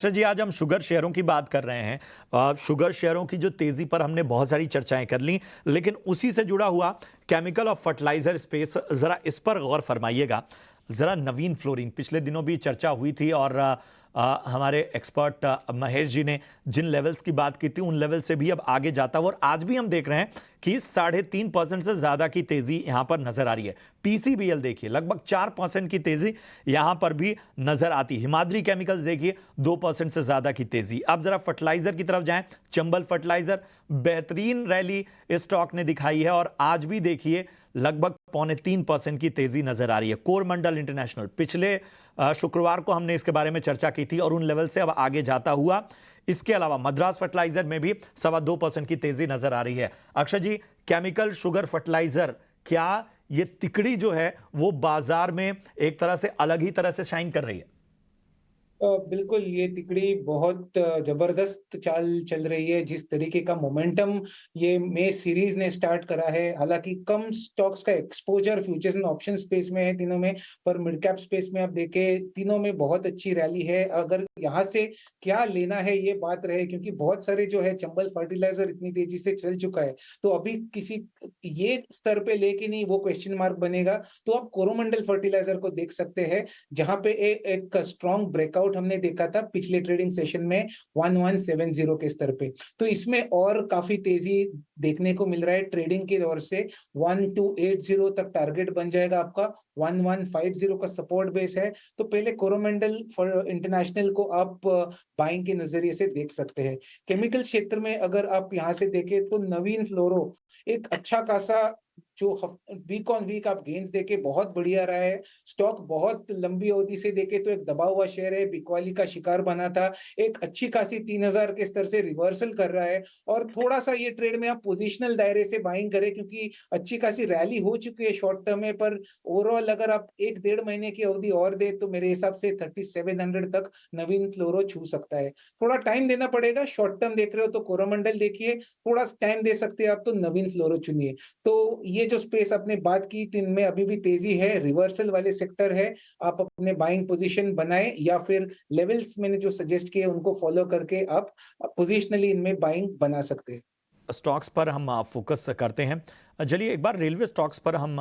अच्छा जी, आज हम शुगर शेयरों की बात कर रहे हैं। शुगर शेयरों की जो तेजी पर हमने बहुत सारी चर्चाएं कर ली, लेकिन उसी से जुड़ा हुआ केमिकल और फर्टिलाइजर स्पेस, जरा इस पर गौर फरमाइएगा। जरा नवीन फ्लोरीन पिछले दिनों भी चर्चा हुई थी और हमारे एक्सपर्ट महेश जी ने जिन लेवल्स की बात की थी उन लेवल से भी अब आगे जाता हुआ, और आज भी हम देख रहे हैं कि 3.5% से ज्यादा की तेजी यहां पर नजर आ रही है। पीसीबीएल देखिए लगभग 4% की तेजी यहां पर भी नजर आती। हिमाद्री केमिकल्स देखिए 2% से ज्यादा की तेजी। अब जरा फर्टिलाइजर की तरफ जाएं, चंबल फर्टिलाइजर बेहतरीन रैली इस स्टॉक ने दिखाई है और आज भी देखिए लगभग 0.25% की तेजी नजर आ रही है। कोरमंडल इंटरनेशनल पिछले शुक्रवार को हमने इसके बारे में चर्चा की थी और उन लेवल से अब आगे जाता हुआ। इसके अलावा मद्रास फर्टिलाइजर में भी 2.25% की तेजी नजर आ रही है। अक्षय जी, केमिकल शुगर फर्टिलाइजर, क्या ये तिकड़ी जो है वो बाजार में एक तरह से अलग ही तरह से शाइन कर रही है? बिल्कुल, ये तिकड़ी बहुत ज़बरदस्त चाल चल रही है। जिस तरीके का मोमेंटम ये मे सीरीज़ ने स्टार्ट करा है, हालाँकि कम स्टॉक्स का exposure futures and option space में है तीनों में, पर मिड कैप स्पेस में आप देखें, तीनों में बहुत अच्छी रैली है। अगर यहाँ से क्या लेना है, ये बात रहे, क्योंकि बहुत सारे जो है चंबल फर्टिलाइज़र इतनी तेज़ी से चल चुका है, तो अभी किसी ये स्तर पे ले कि नहीं, वो क्वेश्चन मार्क बनेगा। तो आप कोरोमंडल फर्टिलाइज़र को देख सकते हैं, जहाँ पे एक स्ट्रॉन्ग ब्रेकआउट हमने देखा था पिछले ट्रेडिंग सेशन में 1170 के स्तर पे। तो इसमें और काफी तेजी देखने को मिल रहा है ट्रेडिंग की ओर से। 1280 तक टारगेट बन जाएगा आपका, 1150 का सपोर्ट बेस है। तो पहले कोरोमंडल फॉर इंटरनेशनल को आप बाइंग के नजरिए से देख सकते हैं। केमिकल क्षेत्र में अगर आप यहाँ से देखें तो नवीन फ्लोरो एक अच्छा खासा जो वीक ऑन वीक आप गेन्स देखे बहुत बढ़िया रहा है। स्टॉक बहुत लंबी अवधि से देखे तो एक दबा हुआ शेयर है, बिकवाली का शिकार बना था। एक अच्छी खासी 3000 के स्तर से रिवर्सल कर रहा है और थोड़ा-सा ये ट्रेड में आप पोजिशनल दायरे से बाइंग करें, क्योंकि अच्छी खासी रैली हो चुकी है शॉर्ट टर्म में। पर ओवरऑल अगर आप 1 डेढ़ महीने की अवधि और दें तो मेरे हिसाब से 3700 तक नवीन फ्लोरो छू सकता है। थोड़ा टाइम देना पड़ेगा, शॉर्ट टर्म देख रहे हो तो कोरोमंडल देखिए, थोड़ा टाइम दे सकते हैं आप तो नवीन फ्लोरो चुनिए। तो ये जो स्पेस आपने बात की, तो इनमें अभी भी तेजी है, रिवर्सल वाले सेक्टर है। आप अपने बाइंग पोजीशन बनाएं या फिर लेवल्स मैंने जो सजेस्ट किए उनको फॉलो करके आप पोजिशनली इनमें बाइंग बना सकते हैं। स्टॉक्स पर हम फोकस करते हैं। चलिए एक बार रेलवे स्टॉक्स पर हम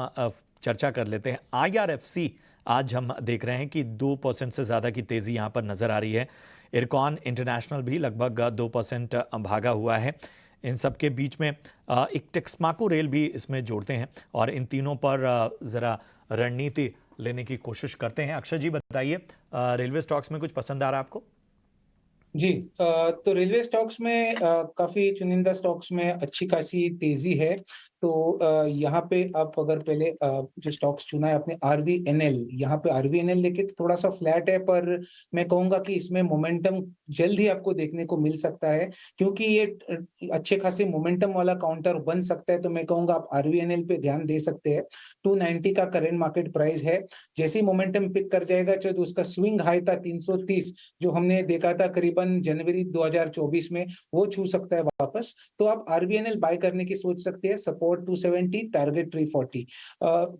चर्चा कर लेते हैं। आईआरएफसी आज हम देख रहे हैं कि 2% से ज़्यादा की तेज़ी यहाँ पर नज़र आ रही है। इरकॉन इंटरनेशनल भी लगभग 2% भागा हुआ है। इन सब के बीच में एक टेक्समाको रेल भी इसमें जोड़ते हैं और इन तीनों पर ज़रा रणनीति लेने की कोशिश करते हैं। अक्षय जी बताइए, रेलवे स्टॉक्स में कुछ पसंद आ रहा है आपको? जी, तो रेलवे स्टॉक्स में काफ़ी चुनिंदा स्टॉक्स में अच्छी खासी तेज़ी है। तो यहाँ पे आप अगर पहले जो स्टॉक्स चुना है आपने आरवीएनएल, यहाँ पे आरवीएनएल देखें तो थोड़ा-सा फ्लैट है, पर मैं कहूँगा कि इसमें मोमेंटम जल्द ही आपको देखने को मिल सकता है, क्योंकि ये अच्छे खासे मोमेंटम वाला काउंटर बन सकता है। तो मैं कहूँगा आप आरवीएनएल पे ध्यान दे सकते हैं। 290 का करंट मार्केट प्राइस है। जैसे ही मोमेंटम पिक कर जाएगा, चाहे तो उसका स्विंग हाई था 330 जो हमने देखा था करीबन जनवरी 2024 में, वो छू सकता है वापस। तो आप आरबीएनएल बाय करने की सोच सकते हैं। Support 270, target 340।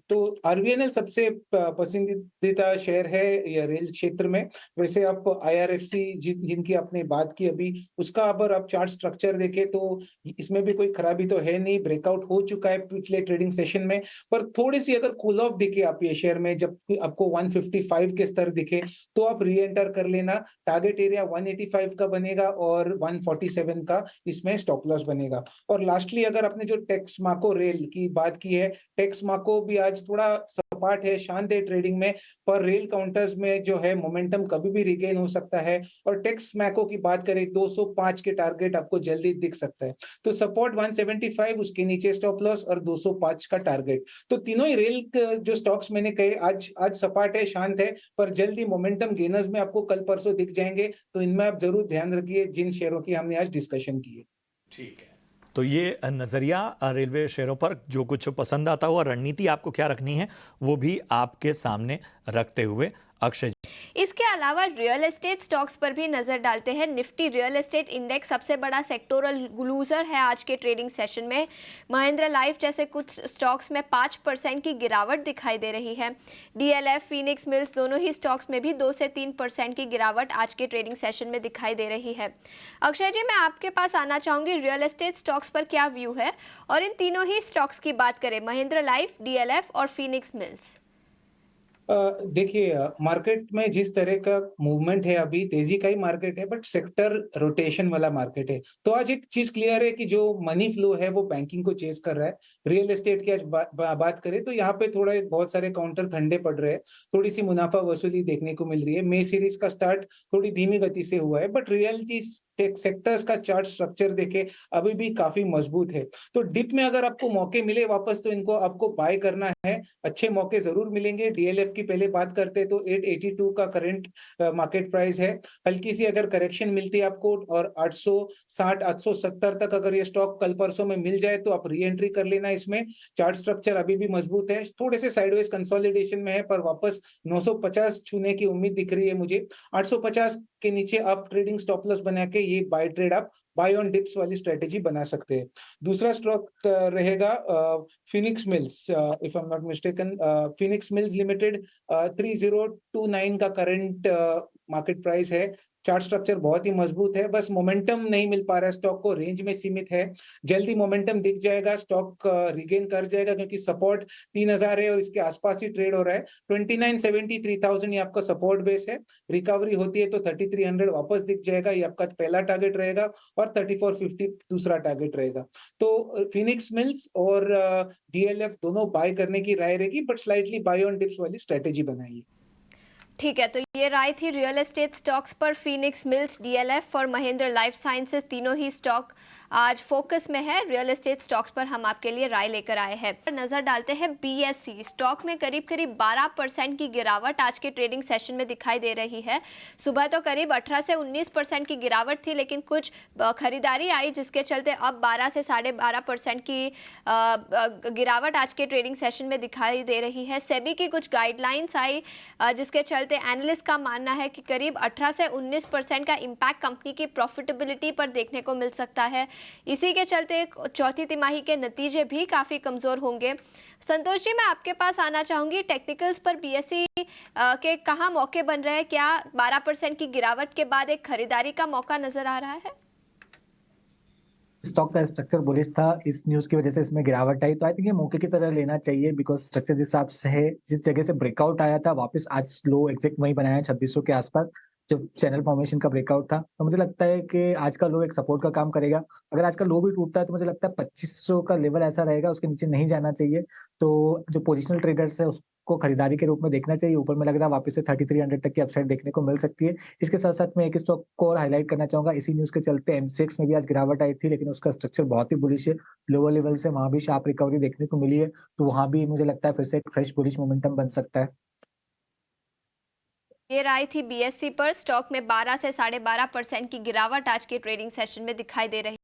तो आरबीएनएल सबसे पसंदीदा शेयर है या रेल क्षेत्र में। वैसे आप आईआरएफसी जिनकी आपने बात की अभी, उसका अगर आप चार्ट स्ट्रक्चर देखें तो इसमें भी कोई खराबी तो है नहीं, ब्रेकआउट हो चुका है पिछले ट्रेडिंग सेशन में। पर थोड़ी सी अगर कूल ऑफ दिखे आप ये शेयर में, जब आपको 155 के स्तर दिखे तो आप री एंटर कर लेना। टारगेट एरिया 185 का बनेगा और 147 का इसमें स्टॉप लॉस बनेगा। और लास्टली अगर आपने जो टेक्समाको रेल की बात की है, टेक्समाको भी आज थोड़ा सपाट है, शांत है ट्रेडिंग में, पर रेल काउंटर्स में जो है मोमेंटम कभी भी रिगेन हो सकता है। और टेक्समैको की बात करें 205 के टारगेट आपको जल्दी दिख सकता है। तो सपोर्ट 175, उसके नीचे स्टॉप लॉस और 205 का टारगेट। तो तीनों ही रेल जो स्टॉक्स मैंने कहे आज आज सपाट है, शांत है, पर जल्दी मोमेंटम गेनर्स में आपको कल परसों दिख जाएंगे। तो इनमें आप जरूर ध्यान रखिए जिन शेयरों की हमने आज डिस्कशन की है। ठीक है। तो ये नज़रिया रेलवे शेयरों पर जो कुछ पसंद आता हुआ, रणनीति आपको क्या रखनी है वो भी आपके सामने रखते हुए अक्षय जी। इसके अलावा रियल एस्टेट स्टॉक्स पर भी नजर डालते हैं। निफ्टी रियल एस्टेट इंडेक्स सबसे बड़ा सेक्टोरल लूजर है आज के ट्रेडिंग सेशन में। महिंद्रा लाइफ जैसे कुछ स्टॉक्स में 5% की गिरावट दिखाई दे रही है। डीएलएफ, फीनिक्स मिल्स दोनों ही स्टॉक्स में भी 2 से 3% की गिरावट आज के ट्रेडिंग सेशन में दिखाई दे रही है। अक्षय जी, मैं आपके पास आना चाहूंगी, रियल एस्टेट स्टॉक्स पर क्या व्यू है, और इन तीनों ही स्टॉक्स की बात करें, महिंद्रा लाइफ, डीएलएफ और फीनिक्स मिल्स। देखिए, मार्केट में जिस तरह का मूवमेंट है, अभी तेजी का ही मार्केट है, बट सेक्टर रोटेशन वाला मार्केट है। तो आज एक चीज क्लियर है कि जो मनी फ्लो है वो बैंकिंग को चेज कर रहा है। रियल एस्टेट की आज बात करें तो यहाँ पे थोड़ा बहुत सारे काउंटर ठंडे पड़ रहे हैं, थोड़ी सी मुनाफा वसूली देखने को मिल रही है। मे सीरीज का स्टार्ट थोड़ी धीमी गति से हुआ है, बट रियलिटी सेक्टर्स का चार्ट स्ट्रक्चर देखे अभी भी काफी मजबूत है। तो डिप में अगर आपको मौके मिले वापस, तो इनको आपको बाय करना है। अच्छे मौके जरूर मिलेंगे। डीएलएफ की पहले बात करते हैं तो 882 का करंट मार्केट प्राइस है। हल्की सी अगर करेक्शन मिलती है आपको और 860 870 तक अगर ये स्टॉक कल परसों में मिल जाए तो आप री एंट्री कर लेना। इसमें चार्ट स्ट्रक्चर अभी भी मजबूत है, थोड़े से साइडवेज कंसोलिडेशन में है, पर वापस 950 छूने की उम्मीद दिख रही है मुझे। 850 के नीचे आप ट्रेडिंग स्टॉप लॉस बना के ये बाय ट्रेड आप बाय ऑन डिप्स वाली स्ट्रेटेजी बना सकते हैं। दूसरा स्टॉक रहेगा Phoenix mills, if I am not mistaken, Phoenix mills limited 3029 का करंट मार्केट प्राइस है। चार्ट स्ट्रक्चर बहुत ही मजबूत है, बस मोमेंटम नहीं मिल पा रहा है, स्टॉक को रेंज में सीमित है। जल्दी मोमेंटम दिख जाएगा, स्टॉक रिगेन कर जाएगा, क्योंकि सपोर्ट 3000 है और इसके आसपास ही ट्रेड हो रहा है। 2970 3000 ये आपका सपोर्ट बेस है। रिकवरी होती है तो 3300 वापस दिख जाएगा, ये आपका पहला टारगेट रहेगा, और 3450 दूसरा टारगेट रहेगा। तो फिनिक्स मिल्स और डीएलएफ दोनों बाय करने की राय रहेगी, but slightly buy on dips वाली स्ट्रेटेजी बनाइए। ठीक है, तो ये राय थी रियल एस्टेट स्टॉक्स पर। फीनिक्स मिल्स, डीएलएफ और महिंद्रा लाइफ साइंसेज तीनों ही स्टॉक आज फोकस में है। रियल एस्टेट स्टॉक्स पर हम आपके लिए राय लेकर आए हैं। नजर डालते हैं बीएससी स्टॉक में करीब 12% की गिरावट आज के ट्रेडिंग सेशन में दिखाई दे रही है। सुबह तो करीब 18 से 19% की गिरावट थी, लेकिन कुछ खरीदारी आई जिसके चलते अब 12 से 12.5% की गिरावट आज के ट्रेडिंग सेशन में दिखाई दे रही है। सेबी की कुछ गाइडलाइंस आई जिसके चलते एनालिस्ट का मानना है कि करीब 18 से 19% का इम्पैक्ट कंपनी की प्रॉफिटेबिलिटी पर देखने को मिल सकता है। इसी के चलते चौथी तिमाही के नतीजे भी काफ़ी कमज़ोर होंगे। संतोष जी, मैं आपके पास आना चाहूँगी, टेक्निकल्स पर बीएससी के कहाँ मौके बन रहे हैं? क्या 12% की गिरावट के बाद एक खरीदारी का मौका नज़र आ रहा है? स्टॉक का स्ट्रक्चर बुलिश था, इस न्यूज की वजह से इसमें गिरावट आई, तो आई थिंक ये मौके की तरह लेना चाहिए, बिकॉज स्ट्रक्चर जिस हिसाब से है, जिस जगह से ब्रेकआउट आया था वापस आज लो एग्जैक्ट वही बनाया है 2600 के आसपास, जो चैनल फॉर्मेशन का ब्रेकआउट था। तो मुझे लगता है कि आज का लो एक सपोर्ट का काम करेगा। अगर आज का लो भी टूटता है तो मुझे लगता है 2500 का लेवल ऐसा रहेगा, उसके नीचे नहीं जाना चाहिए। तो जो पोजिशनल ट्रेडर्स है उसको खरीदारी के रूप में देखना चाहिए। ऊपर में लग रहा है वापस से 3300 तक की अपसाइड देखने को मिल सकती है। इसके साथ साथ मैं एक स्टॉक को और हाईलाइट करना चाहूंगा, इसी न्यूज के चलते एमसीएक्स में भी आज गिरावट आई थी, लेकिन उसका स्ट्रक्चर बहुत ही बुलिश है। लोअर लेवल से वहां भी शार्प रिकवरी देखने को मिली है, तो वहां भी मुझे लगता है फिर से एक फ्रेश बुलिश मोमेंटम बन सकता है। ये राय थी बीएससी पर। स्टॉक में 12 से 12.5% की गिरावट आज के ट्रेडिंग सेशन में दिखाई दे रही